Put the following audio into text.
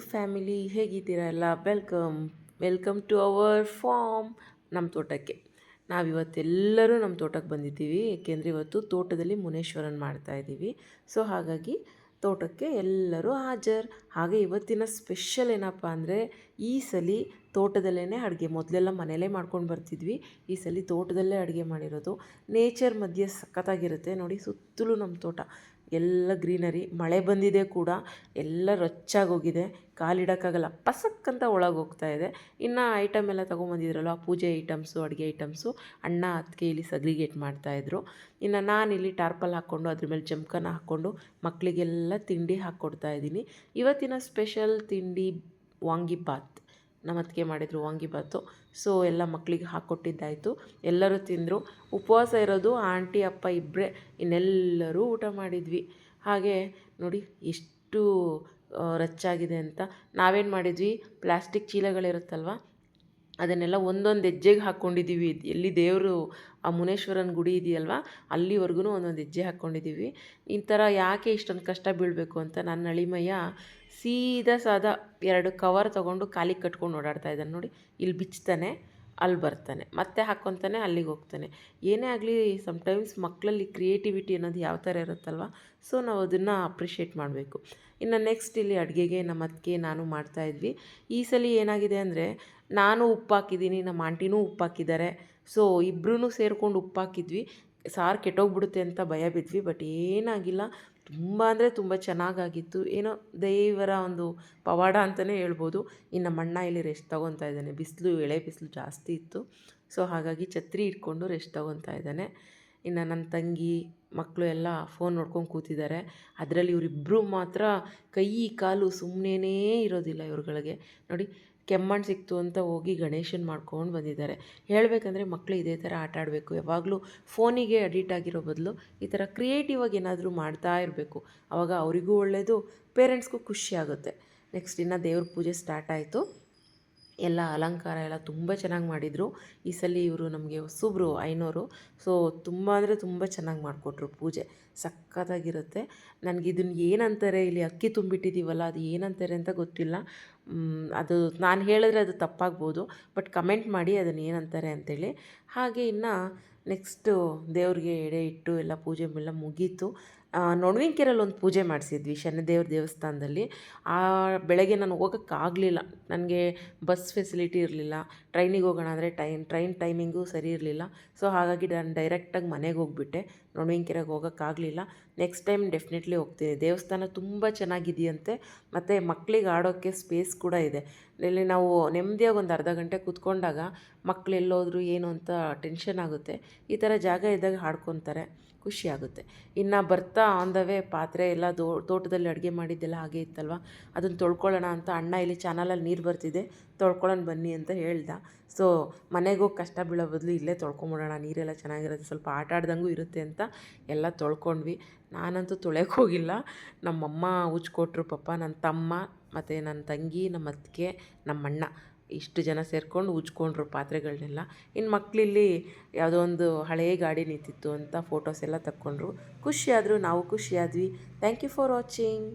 Family, ಹೇಗಿದ್ದೀರಾ ಎಲ್ಲ? Welcome to our form, ನಮ್ಮ ತೋಟಕ್ಕೆ. ನಾವಿವತ್ತೆಲ್ಲರೂ ನಮ್ಮ ತೋಟಕ್ಕೆ ಬಂದಿದ್ದೀವಿ, ಏಕೆಂದರೆ ಇವತ್ತು ತೋಟದಲ್ಲಿ ಮುನೇಶ್ವರನ್ ಮಾಡ್ತಾಯಿದ್ದೀವಿ. ಸೊ ಹಾಗಾಗಿ ತೋಟಕ್ಕೆ ಎಲ್ಲರೂ ಹಾಜರು. ಹಾಗೆ ಇವತ್ತಿನ ಸ್ಪೆಷಲ್ ಏನಪ್ಪ ಅಂದರೆ, ಈ ಸಲ ತೋಟದಲ್ಲೇ ಅಡುಗೆ. ಮೊದಲೆಲ್ಲ ಮನೇಲೇ ಮಾಡ್ಕೊಂಡು ಬರ್ತಿದ್ವಿ, ಈ ಸಲ ತೋಟದಲ್ಲೇ ಅಡುಗೆ ಮಾಡಿರೋದು. ನೇಚರ್ ಮಧ್ಯೆ ಸಖತ್ತಾಗಿರುತ್ತೆ ನೋಡಿ. ಸುತ್ತಲೂ ನಮ್ಮ ತೋಟ ಎಲ್ಲ ಗ್ರೀನರಿ. ಮಳೆ ಬಂದಿದೆ ಕೂಡ, ಎಲ್ಲ ರೊಚ್ಚಾಗೋಗಿದೆ, ಕಾಲಿಡೋಕ್ಕಾಗಲ್ಲ, ಪಸಕ್ಕಂತ ಒಳಗೆ ಹೋಗ್ತಾ ಇದೆ. ಇನ್ನು ಐಟಮ್ ಎಲ್ಲ ತೊಗೊಂಬಂದಿದ್ರಲ್ಲ, ಪೂಜೆ ಐಟಮ್ಸು, ಅಡುಗೆ ಐಟಮ್ಸು ಅಣ್ಣ ಅದಕ್ಕೆ ಇಲ್ಲಿ ಸಗ್ರಿಗೇಟ್ ಮಾಡ್ತಾಯಿದ್ರು. ಇನ್ನು ನಾನಿಲ್ಲಿ ಟಾರ್ಪಲ್ ಹಾಕ್ಕೊಂಡು ಅದ್ರ ಮೇಲೆ ಜಮ್ಕನ ಹಾಕ್ಕೊಂಡು ಮಕ್ಕಳಿಗೆಲ್ಲ ತಿಂಡಿ ಹಾಕ್ಕೊಡ್ತಾಯಿದ್ದೀನಿ. ಇವತ್ತಿನ ಸ್ಪೆಷಲ್ ತಿಂಡಿ ವಾಂಗಿಬಾತ್. ನಮ್ಮ ಅತ್ತಿಗೆ ಮಾಡಿದರು ವಾಂಗಿಬಾತು. ಸೊ ಎಲ್ಲ ಮಕ್ಕಳಿಗೆ ಹಾಕ್ಕೊಟ್ಟಿದ್ದಾಯಿತು, ಎಲ್ಲರೂ ತಿಂದರು. ಉಪವಾಸ ಇರೋದು ಆಂಟಿ ಅಪ್ಪ ಇಬ್ಬರೇ, ಇನ್ನೆಲ್ಲರೂ ಊಟ ಮಾಡಿದ್ವಿ. ಹಾಗೆ ನೋಡಿ ಎಷ್ಟು ರಚ್ಚಾಗಿದೆ ಅಂತ. ನಾವೇನು ಮಾಡಿದ್ವಿ, ಪ್ಲಾಸ್ಟಿಕ್ ಚೀಲಗಳಿರುತ್ತಲ್ವ, ಅದನ್ನೆಲ್ಲ ಒಂದೊಂದು ಹೆಜ್ಜೆಗೆ ಹಾಕ್ಕೊಂಡಿದ್ದೀವಿ. ಎಲ್ಲಿ ದೇವರು ಆ ಮುನೇಶ್ವರನ ಗುಡಿ ಇದೆಯಲ್ವ, ಅಲ್ಲಿವರೆಗೂ ಒಂದೊಂದು ಹೆಜ್ಜೆ ಹಾಕ್ಕೊಂಡಿದ್ದೀವಿ. ಈ ಥರ ಯಾಕೆ ಇಷ್ಟೊಂದು ಕಷ್ಟ ಬೀಳಬೇಕು ಅಂತ ನನ್ನ ಅಳಿಮಯ್ಯ ಸೀದಾ ಸಾದಾ 2 ಕವರ್ ತೊಗೊಂಡು ಕಾಲಿಗೆ ಕಟ್ಕೊಂಡು ಓಡಾಡ್ತಾ ಇದ್ದಾನೆ ನೋಡಿ. ಇಲ್ಲಿ ಬಿಚ್ತಾನೆ, ಅಲ್ಲಿ ಬರ್ತಾನೆ, ಮತ್ತೆ ಹಾಕ್ಕೊತಾನೆ, ಅಲ್ಲಿಗೆ ಹೋಗ್ತಾನೆ. ಏನೇ ಆಗಲಿ, ಸಮ್ಟೈಮ್ಸ್ ಮಕ್ಕಳಲ್ಲಿ ಕ್ರಿಯೇಟಿವಿಟಿ ಅನ್ನೋದು ಯಾವ ಥರ ಇರುತ್ತಲ್ವ, ಸೊ ನಾವು ಅದನ್ನು ಅಪ್ರಿಷಿಯೇಟ್ ಮಾಡಬೇಕು. ಇನ್ನು ನೆಕ್ಸ್ಟ್ ಇಲ್ಲಿ ಅಡುಗೆಗೆ ನಮ್ಮ ಅತ್ತಿಗೆ ನಾನು ಮಾಡ್ತಾಯಿದ್ವಿ. ಈ ಸಲ ಏನಾಗಿದೆ ಅಂದರೆ, ನಾನು ಉಪ್ಪು ಹಾಕಿದ್ದೀನಿ, ನಮ್ಮ ಆಂಟಿನೂ ಉಪ್ಪು ಹಾಕಿದ್ದಾರೆ. ಸೊ ಇಬ್ಬರೂ ಸೇರಿಕೊಂಡು ಉಪ್ಪು ಹಾಕಿದ್ವಿ. ಸಾರು ಕೆಟ್ಟೋಗ್ಬಿಡುತ್ತೆ ಅಂತ ಭಯ ಬಿದ್ವಿ, ಬಟ್ ಏನಾಗಿಲ್ಲ, ತುಂಬ ಅಂದರೆ ತುಂಬ ಚೆನ್ನಾಗಾಗಿತ್ತು. ಏನೋ ದೇವರ ಒಂದು ಪವಾಡ ಅಂತಲೇ ಹೇಳ್ಬೋದು. ಇನ್ನು ನಮ್ಮ ಅಣ್ಣ ಇಲ್ಲಿ ರೆಸ್ಟ್ ತೊಗೊತಾ ಇದ್ದಾನೆ, ಎಳೆ ಬಿಸಿಲು ಜಾಸ್ತಿ ಇತ್ತು. ಸೊ ಹಾಗಾಗಿ ಛತ್ರಿ ಇಟ್ಕೊಂಡು ರೆಸ್ಟ್ ತೊಗೊತಾ ಇದ್ದಾನೆ. ಇನ್ನು ನನ್ನ ತಂಗಿ ಮಕ್ಕಳು ಎಲ್ಲ ಫೋನ್ ನೋಡ್ಕೊಂಡು ಕೂತಿದ್ದಾರೆ. ಅದರಲ್ಲಿ ಇವರಿಬ್ಬರು ಮಾತ್ರ ಕೈ ಕಾಲು ಸುಮ್ಮನೆ ಇರೋದಿಲ್ಲ ಇವ್ರುಗಳಿಗೆ ನೋಡಿ. ಕೆಮ್ಮಣ್ಣು ಸಿಕ್ತು ಅಂತ ಹೋಗಿ ಗಣೇಶನ ಮಾಡ್ಕೊಂಡು ಬಂದಿದ್ದಾರೆ. ಹೇಳಬೇಕಂದ್ರೆ ಮಕ್ಕಳು ಇದೇ ಥರ ಆಟ ಆಡಬೇಕು. ಯಾವಾಗಲೂ ಫೋನಿಗೆ ಅಡಿಕ್ಟ್ ಆಗಿರೋ ಬದಲು ಈ ಥರ ಕ್ರಿಯೇಟಿವಾಗಿ ಏನಾದರೂ ಮಾಡ್ತಾ ಇರಬೇಕು. ಆವಾಗ ಅವರಿಗೂ ಒಳ್ಳೆಯದು, ಪೇರೆಂಟ್ಸ್ಗೂ ಖುಷಿ ಆಗುತ್ತೆ. ನೆಕ್ಸ್ಟ್ ಇನ್ನು ದೇವ್ರ ಪೂಜೆ ಸ್ಟಾರ್ಟ್ ಆಯಿತು. ಎಲ್ಲ ಅಲಂಕಾರ ಎಲ್ಲ ತುಂಬ ಚೆನ್ನಾಗಿ ಮಾಡಿದರು. ಈ ಸಲ ಇವರು ನಮಗೆ ಹೊಸಬ್ರು ಐನೋರು. ಸೊ ತುಂಬ ಅಂದರೆ ತುಂಬ ಚೆನ್ನಾಗಿ ಮಾಡಿಕೊಟ್ರು ಪೂಜೆ, ಸಖತ್ತಾಗಿರುತ್ತೆ. ನನಗಿದನ್ನು ಏನಂತಾರೆ, ಇಲ್ಲಿ ಅಕ್ಕಿ ತುಂಬಿಟ್ಟಿದ್ದೀವಲ್ಲ, ಅದು ಏನಂತಾರೆ ಅಂತ ಗೊತ್ತಿಲ್ಲ. ಅದು ನಾನು ಹೇಳಿದ್ರೆ ಅದು ತಪ್ಪಾಗ್ಬೋದು, ಬಟ್ ಕಮೆಂಟ್ ಮಾಡಿ ಅದನ್ನು ಏನಂತಾರೆ ಅಂತೇಳಿ. ಹಾಗೆ ಇನ್ನು ನೆಕ್ಸ್ಟು ದೇವ್ರಿಗೆ ಎಡೆ ಇಟ್ಟು ಎಲ್ಲ ಪೂಜೆ ಎಲ್ಲ ಮುಗೀತು. ನೊಣವಿನಕೆರೆಯಲ್ಲಿ ಒಂದು ಪೂಜೆ ಮಾಡಿಸಿದ್ವಿ ಶನಿದೇವ್ರ ದೇವಸ್ಥಾನದಲ್ಲಿ. ಬೆಳಗ್ಗೆ ನಾನು ಹೋಗೋಕ್ಕಾಗಲಿಲ್ಲ, ನನಗೆ ಬಸ್ ಫೆಸಿಲಿಟಿ ಇರಲಿಲ್ಲ. ಟ್ರೈನಿಗೆ ಹೋಗೋಣ ಅಂದರೆ ಟ್ರೈನ್ ಟೈಮಿಂಗು ಸರಿ ಇರಲಿಲ್ಲ. ಸೊ ಹಾಗಾಗಿ ನಾನು ಡೈರೆಕ್ಟಾಗಿ ಮನೆಗೆ ಹೋಗ್ಬಿಟ್ಟೆ, ನೊಣವಿನಕೆರೆಗೆ ಹೋಗೋಕ್ಕಾಗಲಿಲ್ಲ. ನೆಕ್ಸ್ಟ್ ಟೈಮ್ ಡೆಫಿನೆಟ್ಲಿ ಹೋಗ್ತೀನಿ. ದೇವಸ್ಥಾನ ತುಂಬ ಚೆನ್ನಾಗಿದೆಯಂತೆ, ಮತ್ತು ಮಕ್ಕಳಿಗೆ ಆಡೋಕ್ಕೆ ಸ್ಪೇಸ್ ಕೂಡ ಇದೆ. ಇಲ್ಲಿ ನಾವು ನೆಮ್ಮದಿಯಾಗಿ ಒಂದು ಅರ್ಧ ಗಂಟೆ ಕೂತ್ಕೊಂಡಾಗ ಮಕ್ಕಳು ಎಲ್ಲೋದ್ರು ಏನು ಅಂತ ಟೆನ್ಷನ್ ಆಗುತ್ತೆ. ಈ ಥರ ಜಾಗ ಇದ್ದಾಗ ಆಡ್ಕೊತಾರೆ, ಖುಷಿಯಾಗುತ್ತೆ. ಇನ್ನು ಬರ್ತಾ ಆನ್ ದ ವೇ ಪಾತ್ರೆ ಎಲ್ಲ ತೋಟದಲ್ಲಿ ಅಡುಗೆ ಮಾಡಿದ್ದೆಲ್ಲ ಹಾಗೆ ಇತ್ತಲ್ವ, ಅದನ್ನು ತೊಳ್ಕೊಳ್ಳೋಣ ಅಂತ ಅಣ್ಣ ಇಲ್ಲಿ ಚಾನಲಲ್ಲಿ ನೀರು ಬರ್ತಿದೆ, ತೊಳ್ಕೊಳ್ಳೋಣ ಬನ್ನಿ ಅಂತ ಹೇಳ್ದ. ಸೊ ಮನೆಗೆ ಹೋಗಿ ಕಷ್ಟ ಬೀಳೋ ಬದಲು ಇಲ್ಲೇ ತೊಳ್ಕೊಂಬಿಡೋಣ, ನೀರೆಲ್ಲ ಚೆನ್ನಾಗಿರುತ್ತೆ, ಸ್ವಲ್ಪ ಆಟ ಆಡ್ದಂಗೂ ಇರುತ್ತೆ ಅಂತ ಎಲ್ಲ ತೊಳ್ಕೊಂಡ್ವಿ. ನಾನಂತೂ ತೊಳೆಯೋಕೆ ಹೋಗಿಲ್ಲ, ನಮ್ಮಮ್ಮ ಉಜ್ಕೊಟ್ರು ಪಾಪ. ನನ್ನ ತಮ್ಮ ಮತ್ತು ನನ್ನ ತಂಗಿ, ನಮ್ಮ ಅತ್ತಿಗೆ, ನಮ್ಮಣ್ಣ ಇಷ್ಟು ಜನ ಸೇರಿಕೊಂಡು ಉಜ್ಕೊಂಡ್ರು ಪಾತ್ರೆಗಳನ್ನೆಲ್ಲ. ಇನ್ನು ಮಕ್ಕಳಿಲ್ಲಿ ಯಾವುದೋ ಒಂದು ಹಳೆಯ ಗಾಡಿ ನಿಂತಿತ್ತು ಅಂತ ಫೋಟೋಸ್ ಎಲ್ಲ ತಕ್ಕೊಂಡ್ರು. ಖುಷಿಯಾದರು, ನಾವು ಖುಷಿಯಾದ್ವಿ. Thank you for watching.